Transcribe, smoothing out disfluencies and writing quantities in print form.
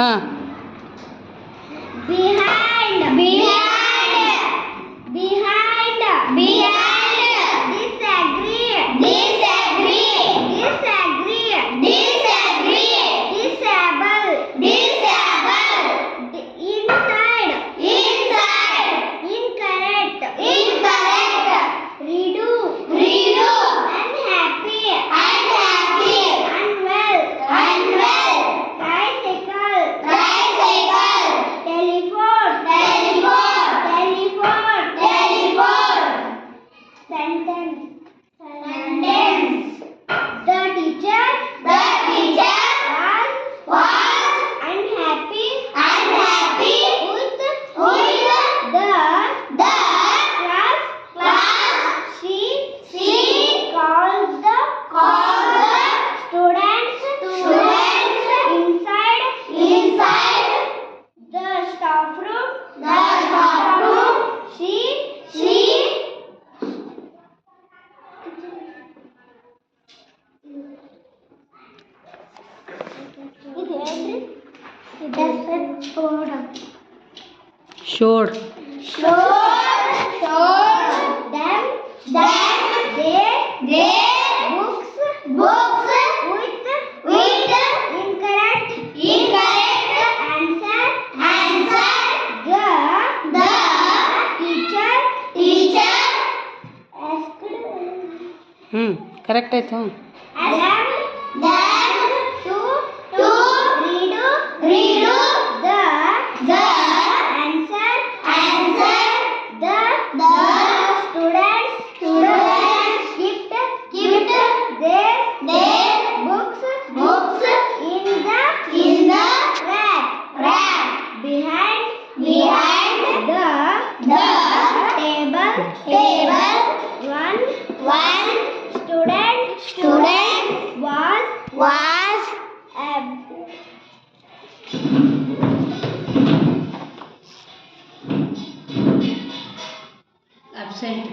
ಹಾಂ. behind, behind, behind, behind, disagree, disagree, disagree, disagree, disable, disable, inside, inside, incorrect, incorrect, redo, redo, unhappy, unhappy, unwell, unwell, tricycle, tricycle, telephone, telephone, telephone, telephone, sentence, sentence, the teacher was unhappy, unhappy with the class, she called the students inside the staff room, she showed. showed them they books with incorrect answer the teacher asked correct ಆಯ್ತು. them to redo the answer the students kept their books in the rack behind the table. One student was absent.